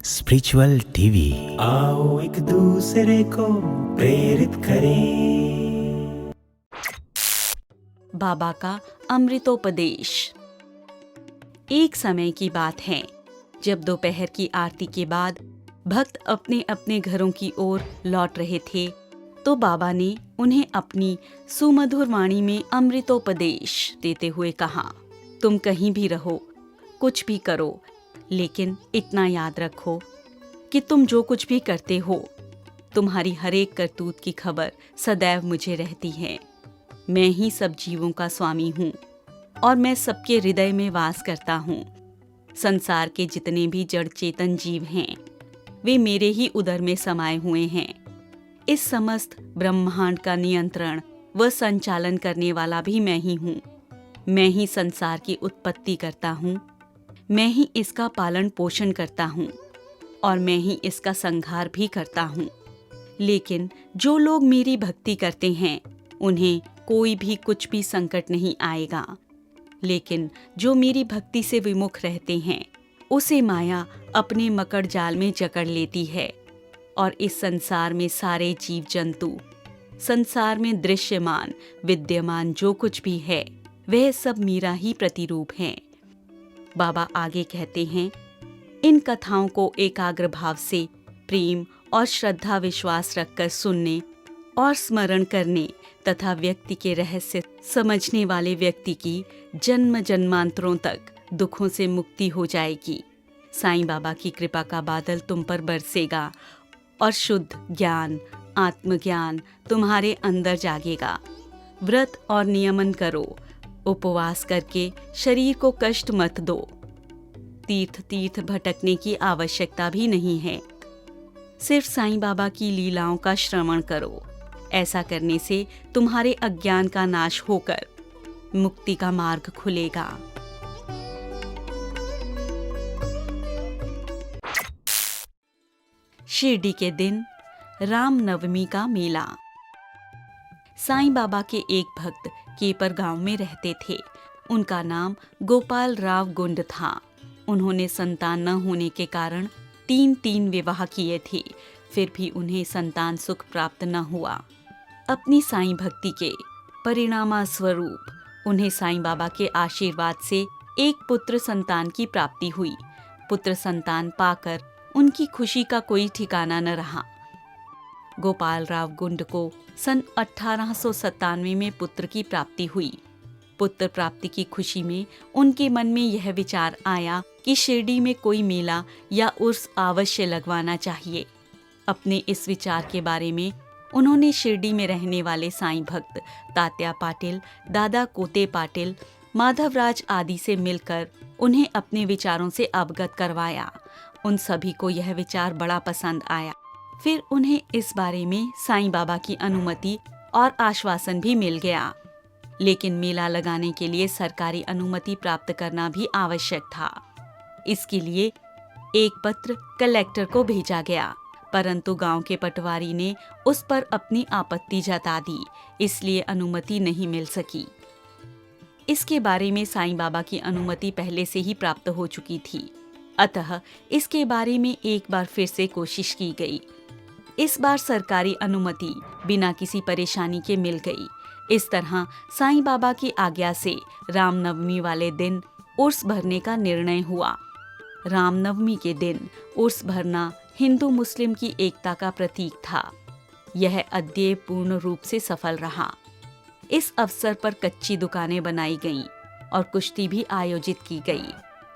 Spiritual TV. आओ एक दूसरे को प्रेरित करें। बाबा का अमृतोपदेश। एक समय की बात है जब दोपहर की आरती के बाद भक्त अपने अपने घरों की ओर लौट रहे थे तो बाबा ने उन्हें अपनी सुमधुर वाणी में अमृतोपदेश देते हुए कहा, तुम कहीं भी रहो, कुछ भी करो, लेकिन इतना याद रखो कि तुम जो कुछ भी करते हो, तुम्हारी हर एक करतूत की खबर सदैव मुझे रहती है। मैं ही सब जीवों का स्वामी हूँ और मैं सबके हृदय में वास करता हूँ। संसार के जितने भी जड़ चेतन जीव हैं, वे मेरे ही उदर में समाये हुए हैं। इस समस्त ब्रह्मांड का नियंत्रण व संचालन करने वाला भी मैं ही हूँ। मैं ही संसार की उत्पत्ति करता हूँ, मैं ही इसका पालन पोषण करता हूँ और मैं ही इसका संहार भी करता हूँ। लेकिन जो लोग मेरी भक्ति करते हैं, उन्हें कोई भी कुछ भी संकट नहीं आएगा। लेकिन जो मेरी भक्ति से विमुख रहते हैं, उसे माया अपने मकड़ जाल में जकड़ लेती है और इस संसार में सारे जीव जंतु, संसार में दृश्यमान विद्यमान जो कुछ भी है, वह सब मेरा ही प्रतिरूप है। बाबा आगे कहते हैं, इन कथाओं को एकाग्र भाव से प्रेम और श्रद्धा विश्वास रखकर सुनने और स्मरण करने तथा व्यक्ति के रहस्य समझने वाले व्यक्ति की जन्म जन्मांतरों तक दुखों से मुक्ति हो जाएगी। साईं बाबा की कृपा का बादल तुम पर बरसेगा और शुद्ध ज्ञान, आत्मज्ञान तुम्हारे अंदर जागेगा। व्रत और नियमन करो, उपवास करके शरीर को कष्ट मत दो। तीर्थ तीर्थ भटकने की आवश्यकता भी नहीं है। सिर्फ साईं बाबा की लीलाओं का श्रवण करो। ऐसा करने से तुम्हारे अज्ञान का नाश होकर मुक्ति का मार्ग खुलेगा। शिरडी के दिन राम नवमी का मेला। साईं बाबा के एक भक्त केपर गांव में रहते थे। उनका नाम गोपाल राव गुंड था। उन्होंने संतान न होने के कारण 3 विवाह किए थे, फिर भी उन्हें संतान सुख प्राप्त न हुआ। अपनी साईं भक्ति के परिणामस्वरूप उन्हें साईं बाबा के आशीर्वाद से एक पुत्र संतान की प्राप्ति हुई। पुत्र संतान पाकर उनकी खुशी का कोई ठिकाना न रहा। गोपाल राव गुंड को सन 1897 में पुत्र की प्राप्ति हुई। पुत्र प्राप्ति की खुशी में उनके मन में यह विचार आया कि शिरडी में कोई मेला या उर्स अवश्य लगवाना चाहिए। अपने इस विचार के बारे में उन्होंने शिरडी में रहने वाले साईं भक्त तात्या पाटिल, दादा कोते पाटिल, माधवराज आदि से मिलकर उन्हें अपने विचारों से अवगत करवाया। उन सभी को यह विचार बड़ा पसंद आया। फिर उन्हें इस बारे में साईं बाबा की अनुमति और आश्वासन भी मिल गया। लेकिन मेला लगाने के लिए सरकारी अनुमति प्राप्त करना भी आवश्यक था। इसके लिए एक पत्र कलेक्टर को भेजा गया, परंतु गांव के पटवारी ने उस पर अपनी आपत्ति जता दी, इसलिए अनुमति नहीं मिल सकी। इसके बारे में साईं बाबा की अनुमति पहले से ही प्राप्त हो चुकी थी, अतः इसके बारे में एक बार फिर से कोशिश की गई। इस बार सरकारी अनुमति बिना किसी परेशानी के मिल गई। इस तरह साईं बाबा की आज्ञा से रामनवमी वाले दिन उर्स भरने का निर्णय हुआ। रामनवमी के दिन उर्स भरना हिंदू मुस्लिम की एकता का प्रतीक था। यह अद्यय पूर्ण रूप से सफल रहा। इस अवसर पर कच्ची दुकानें बनाई गईं और कुश्ती भी आयोजित की गई।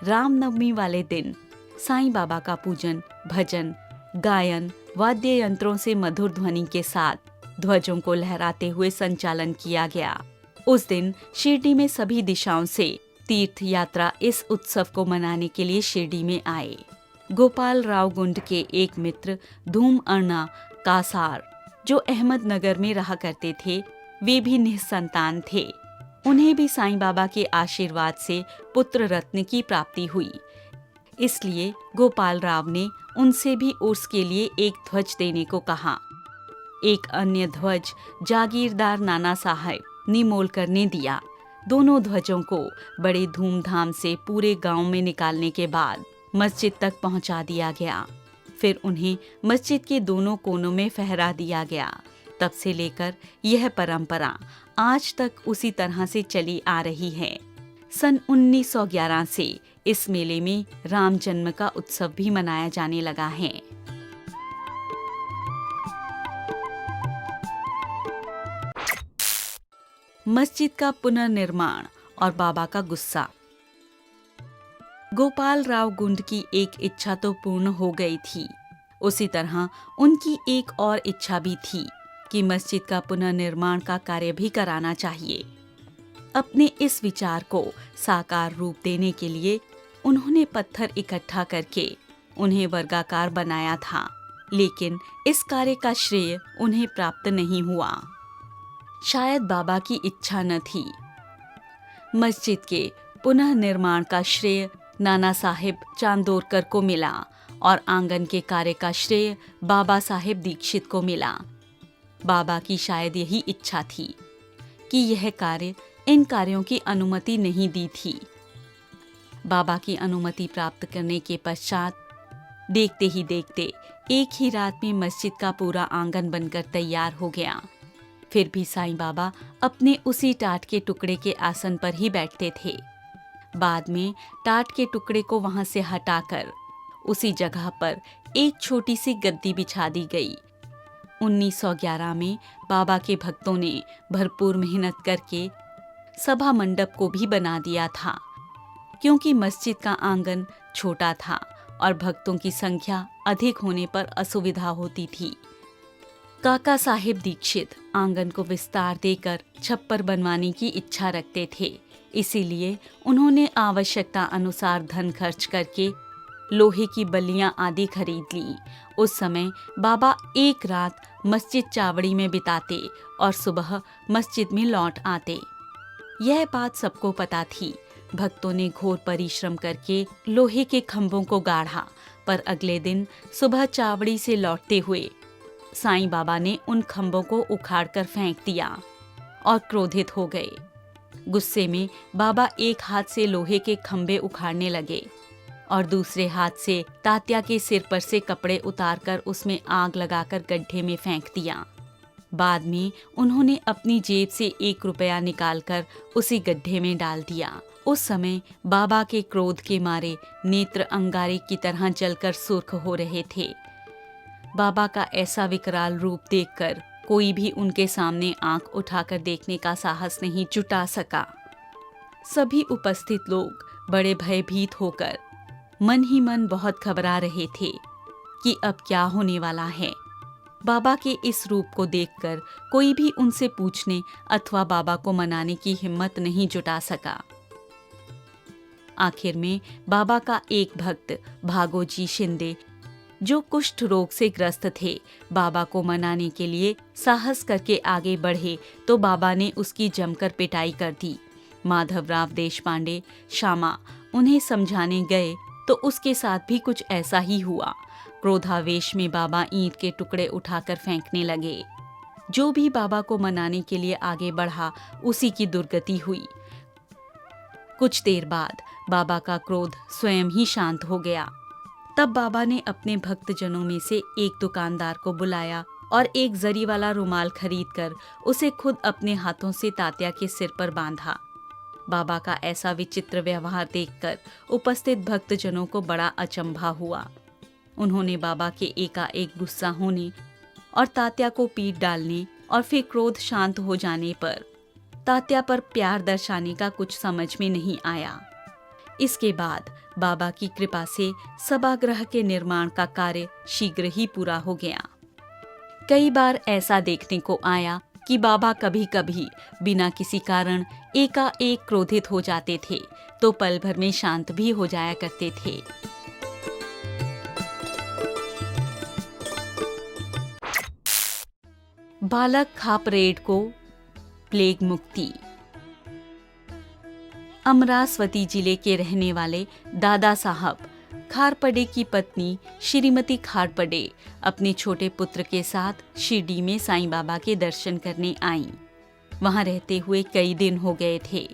रामनवमी वाले दिन साईं बाबा का पूजन, भजन, गायन, वाद्य यंत्रों से मधुर ध्वनि के साथ ध्वजों को लहराते हुए संचालन किया गया। उस दिन शिरडी में सभी दिशाओं से तीर्थ यात्रा इस उत्सव को मनाने के लिए शिरडी में आए। गोपाल राव गुंड के एक मित्र धूम अर्णा कासार, जो अहमदनगर में रहा करते थे, वे भी निसंतान थे। उन्हें भी साईं बाबा के आशीर्वाद से पुत्र रत्न की प्राप्ति हुई। इसलिए गोपाल राव ने उनसे भी उर्स के लिए एक ध्वज देने को कहा। एक अन्य ध्वज जागीरदार नाना साहब ने मोल करने दिया। दोनों ध्वजों को बड़े धूमधाम से पूरे गांव में निकालने के बाद मस्जिद तक पहुंचा दिया गया। फिर उन्हें मस्जिद के दोनों कोनों में फहरा दिया गया। तब से लेकर यह परंपरा आज तक उसी तरह से चली आ रही है। सन 1911 से इस मेले में राम जन्म का उत्सव भी मनाया जाने लगा है। मस्जिद का पुनर्निर्माण और बाबा का गुस्सा। गोपाल राव गुंड की एक इच्छा तो पूर्ण हो गई थी, उसी तरह उनकी एक और इच्छा भी थी कि मस्जिद का पुनर्निर्माण का कार्य भी कराना चाहिए। अपने इस विचार को साकार रूप देने के लिए उन्होंने पत्थर इकट्ठा करके उन्हें वर्गाकार बनाया था, लेकिन इस कार्य का श्रेय उन्हें प्राप्त नहीं हुआ। शायद बाबा की इच्छा न थी। मस्जिद के पुनः निर्माण का श्रेय नाना साहेब चांदोरकर को मिला और आंगन के कार्य का श्रेय बाबा साहेब दीक्षित को मिला। बाबा की शायद यही इच्छा थी कि यह कार्य इन कार्यों की अनुमति नहीं दी थी। बाबा की अनुमति प्राप्त करने के पश्चात देखते ही देखते एक ही रात में मस्जिद का पूरा आंगन बनकर तैयार हो गया। फिर भी साईं बाबा अपने उसी टाट के टुकड़े के आसन पर ही बैठते थे। बाद में टाट के टुकड़े को वहां से हटाकर उसी जगह पर एक छोटी सी गद्दी बिछा दी गई। 1911 में बाबा के भक्तों ने भरपूर मेहनत करके सभा मंडप को भी बना दिया था, क्योंकि मस्जिद का आंगन छोटा था और भक्तों की संख्या अधिक होने पर असुविधा होती थी। काका साहेब दीक्षित आंगन को विस्तार देकर छप्पर बनवाने की इच्छा रखते थे, इसीलिए उन्होंने आवश्यकता अनुसार धन खर्च करके लोहे की बल्लियां आदि खरीद ली। उस समय बाबा एक रात मस्जिद चावड़ी में बिताते और सुबह मस्जिद में लौट आते। यह बात सबको पता थी। भक्तों ने घोर परिश्रम करके लोहे के खंभों को गाढ़ा, पर अगले दिन सुबह चावड़ी से लौटते हुए साईं बाबा ने उन खंभों को उखाड़कर फेंक दिया और क्रोधित हो गए। गुस्से में बाबा एक हाथ से लोहे के खंभे उखाड़ने लगे और दूसरे हाथ से तात्या के सिर पर से कपड़े उतारकर उसमें आग लगाकर गड्ढे में फेंक दिया। बाद में उन्होंने अपनी जेब से 1 रुपया निकालकर उसी गड्ढे में डाल दिया। उस समय बाबा के क्रोध के मारे नेत्र अंगारे की तरह जलकर सुर्ख हो रहे थे। बाबा का ऐसा विकराल रूप देखकर कोई भी उनके सामने आंख उठाकर देखने का साहस नहीं जुटा सका। सभी उपस्थित लोग बड़े भयभीत होकर मन ही मन बहुत घबरा रहे थे कि अब क्या होने वाला है। बाबा के इस रूप को देखकर कोई भी उनसे पूछने अथवा बाबा को मनाने की हिम्मत नहीं जुटा सका। आखिर में बाबा का एक भक्त भागोजी शिंदे, जो कुष्ठ रोग से ग्रस्त थे, बाबा को मनाने के लिए साहस करके आगे बढ़े तो बाबा ने उसकी जमकर पिटाई कर दी। माधवराव देशपांडे श्यामा उन्हें समझाने गए तो उसके साथ भी कुछ ऐसा ही हुआ। क्रोधावेश में बाबा ईंट के टुकड़े उठाकर फेंकने लगे। जो भी बाबा को मनाने के लिए आगे बढ़ा उसी की दुर्गति हुई। कुछ देर बाद बाबा का क्रोध स्वयं ही शांत हो गया। तब बाबा ने अपने भक्तजनों में से एक दुकानदार को बुलाया और एक जरी वाला रुमाल खरीदकर उसे खुद अपने हाथों से तात्या के सिर पर बांधा। बाबा का ऐसा विचित्र व्यवहार देखकर उपस्थित भक्तजनों को बड़ा अचंभा हुआ। उन्होंने बाबा के एकाएक गुस्सा होने और तात्या को पीट डालने और फिर क्रोध शांत हो जाने पर तात्या पर प्यार दर्शाने का कुछ समझ में नहीं आया। इसके बाद बाबा की कृपा से सभागृह के निर्माण का कार्य शीघ्र ही पूरा हो गया। कई बार ऐसा देखने को आया कि बाबा कभी कभी बिना किसी कारण एकाएक क्रोधित हो जाते थे तो पल भर में शांत भी हो जाया करते थे। बालक खापरेड को प्लेग मुक्ति। अमरावती जिले के रहने वाले दादा साहब खारपड़े की पत्नी श्रीमती खारपड़े अपने छोटे पुत्र के साथ शिरडी में साईं बाबा के दर्शन करने आईं। वहां रहते हुए कई दिन हो गए थे।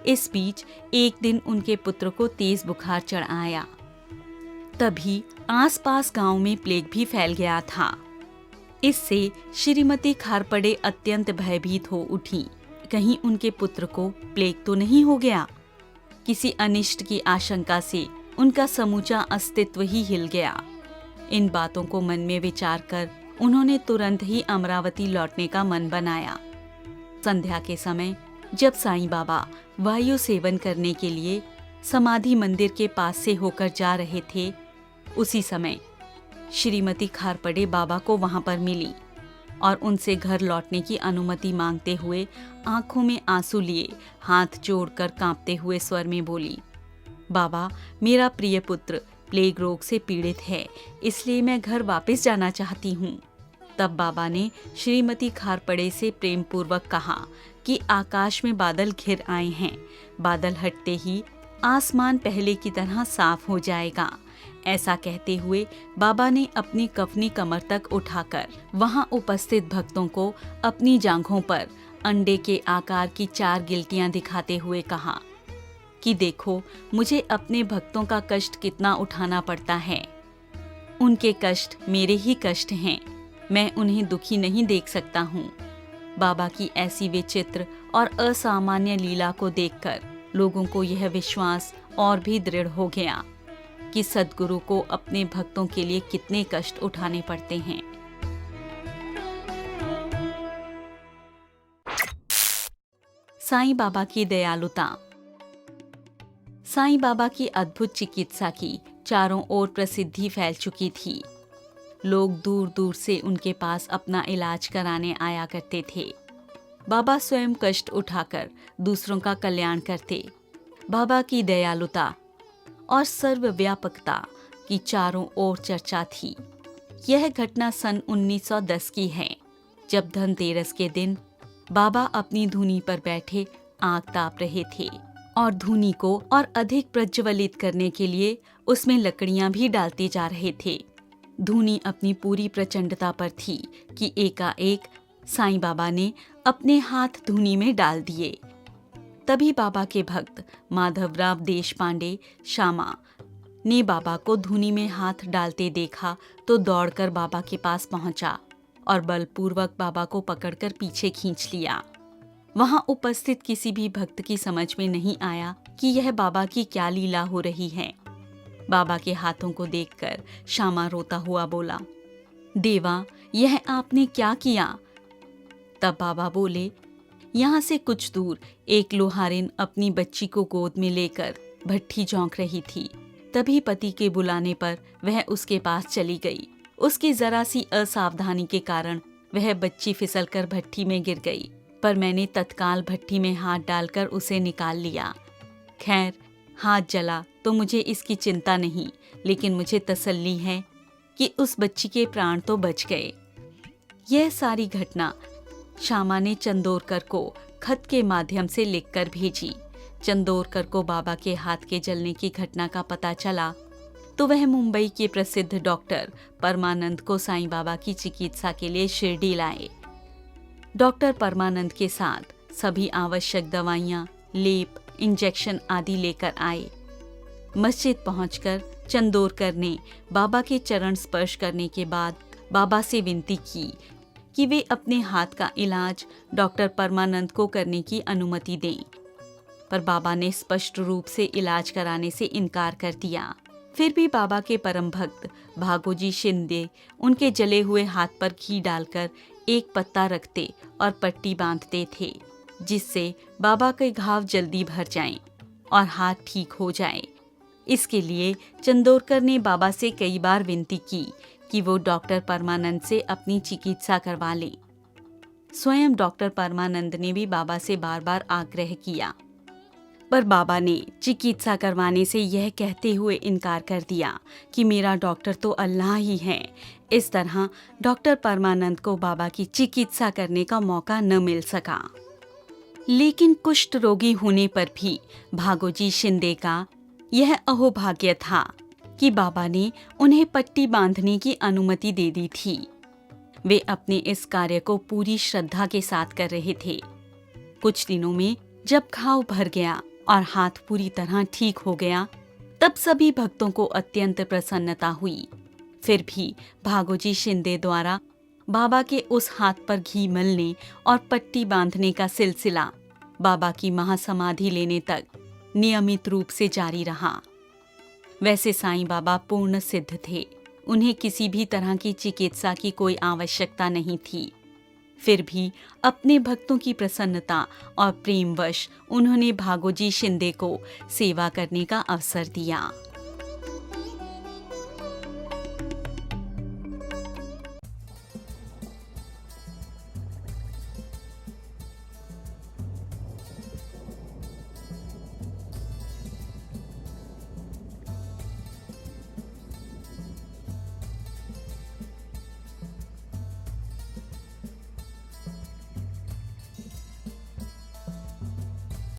इस बीच एक दिन उनके पुत्र को तेज बुखार चढ़ आया। तभी आसपास गांव में प्लेग भी फैल गया था। इससे श्रीमती खारपड़े अत्यंत भयभीत हो उठी। कहीं उनके पुत्र को प्लेग तो नहीं हो गया। किसी अनिष्ट की आशंका से उनका समूचा अस्तित्व ही हिल गया। इन बातों को मन में विचार कर उन्होंने तुरंत ही अमरावती लौटने का मन बनाया। संध्या के समय जब साईं बाबा वायु सेवन करने के लिए समाधि मंदिर के पास से होकर जा रहे थे, उसी समय श्रीमती खारपड़े बाबा को वहां पर मिली और उनसे घर लौटने की अनुमति मांगते हुए आंखों में आंसू लिए हाथ जोड़कर कांपते हुए स्वर में बोली, बाबा, मेरा प्रिय पुत्र प्लेग रोग से पीड़ित है, इसलिए मैं घर वापस जाना चाहती हूँ। तब बाबा ने श्रीमती खारपड़े से प्रेम पूर्वक कहा कि आकाश में बादल घिर आए हैं, बादल हटते ही आसमान पहले की तरह साफ हो जाएगा। ऐसा कहते हुए बाबा ने अपनी कफनी कमर तक उठाकर वहां उपस्थित भक्तों को अपनी जांघों पर अंडे के आकार की 4 गिल्टियां दिखाते हुए कहा कि देखो, मुझे अपने भक्तों का कष्ट कितना उठाना पड़ता है। उनके कष्ट मेरे ही कष्ट हैं, मैं उन्हें दुखी नहीं देख सकता हूँ। बाबा की ऐसी विचित्र और असामान्य लीला को देखकर लोगों को यह विश्वास और भी दृढ़ हो गया कि सद्गुरु को अपने भक्तों के लिए कितने कष्ट उठाने पड़ते हैं। साईं बाबा की दयालुता। साईं बाबा की अद्भुत चिकित्सा की चारों ओर प्रसिद्धि फैल चुकी थी। लोग दूर दूर से उनके पास अपना इलाज कराने आया करते थे। बाबा स्वयं कष्ट उठाकर दूसरों का कल्याण करते। बाबा की दयालुता और सर्वव्यापकता की चारों ओर चर्चा थी। यह घटना सन 1910 की है, जब धनतेरस के दिन बाबा अपनी धूनी पर बैठे आग ताप रहे थे और धूनी को और अधिक प्रज्वलित करने के लिए उसमें लकड़ियां भी डालते जा रहे थे। धूनी अपनी पूरी प्रचंडता पर थी कि एकाएक साईं बाबा ने अपने हाथ धूनी में डाल दिए। तभी बाबा के भक्त माधवराव देशपांडे श्यामा ने बाबा को धूनी में हाथ डालते देखा तो दौड़कर बाबा के पास पहुंचा और बलपूर्वक बाबा को पकड़कर पीछे खींच लिया। वहां उपस्थित किसी भी भक्त की समझ में नहीं आया कि यह बाबा की क्या लीला हो रही है। बाबा के हाथों को देखकर श्यामा रोता हुआ बोला, देवा, यह आपने क्या किया? तब बाबा बोले, यहाँ से कुछ दूर एक लोहारिन अपनी बच्ची को गोद में लेकर भट्ठी झोंक रही थी। तभी पति के बुलाने पर वह उसके पास चली गई। उसकी जरा सी असावधानी के कारण वह बच्ची फिसलकर भट्ठी में गिर गई, पर मैंने तत्काल भट्ठी में हाथ डालकर उसे निकाल लिया। खैर, हाथ जला तो मुझे इसकी चिंता नहीं, लेकिन मुझे तसल्ली है कि उस बच्ची के प्राण तो बच गए। यह सारी घटना श्यामा ने चंदोरकर को खत के माध्यम से लिखकर भेजी। चंदोरकर को बाबा के हाथ के जलने की घटना का पता चला तो वह मुंबई के प्रसिद्ध डॉक्टर परमानंद को साईं बाबा की चिकित्सा के लिए शिरडी लाए। डॉक्टर परमानंद के साथ सभी आवश्यक दवाइयाँ, लेप, इंजेक्शन आदि लेकर आए। मस्जिद पहुंचकर चंदोरकर ने बाबा के चरण स्पर्श करने के बाद बाबा से विनती की कि वे अपने हाथ का इलाज डॉक्टर परमानंद को करने की अनुमति दें, पर बाबा ने स्पष्ट रूप से इलाज कराने से इनकार कर दिया। फिर भी बाबा के परम भक्त भागोजी शिंदे उनके जले हुए हाथ पर घी डालकर एक पत्ता रखते और पट्टी बांधते थे, जिससे बाबा के घाव जल्दी भर जाएं और हाथ ठीक हो जाए। इसके लिए चंदोरकर ने बाबा से कई बार विनती की कि वो डॉक्टर परमानंद से अपनी चिकित्सा करवा लें। स्वयं डॉक्टर परमानंद ने भी बाबा से बार बार आग्रह किया, पर बाबा ने चिकित्सा करवाने से यह कहते हुए इनकार कर दिया कि मेरा डॉक्टर तो अल्लाह ही है। इस तरह डॉक्टर परमानंद को बाबा की चिकित्सा करने का मौका न मिल सका। लेकिन कुष्ठ रोगी होने पर भी भागोजी शिंदे का यह अहोभाग्य था कि बाबा ने उन्हें पट्टी बांधने की अनुमति दे दी थी। वे अपने इस कार्य को पूरी श्रद्धा के साथ कर रहे थे। कुछ दिनों में जब घाव भर गया और हाथ पूरी तरह ठीक हो गया, तब सभी भक्तों को अत्यंत प्रसन्नता हुई। फिर भी भागोजी शिंदे द्वारा बाबा के उस हाथ पर घी मलने और पट्टी बांधने का सिलसिला बाबा की महासमाधि लेने तक नियमित रूप से जारी रहा। वैसे साईं बाबा पूर्ण सिद्ध थे, उन्हें किसी भी तरह की चिकित्सा की कोई आवश्यकता नहीं थी। फिर भी अपने भक्तों की प्रसन्नता और प्रेमवश उन्होंने भागोजी शिंदे को सेवा करने का अवसर दिया।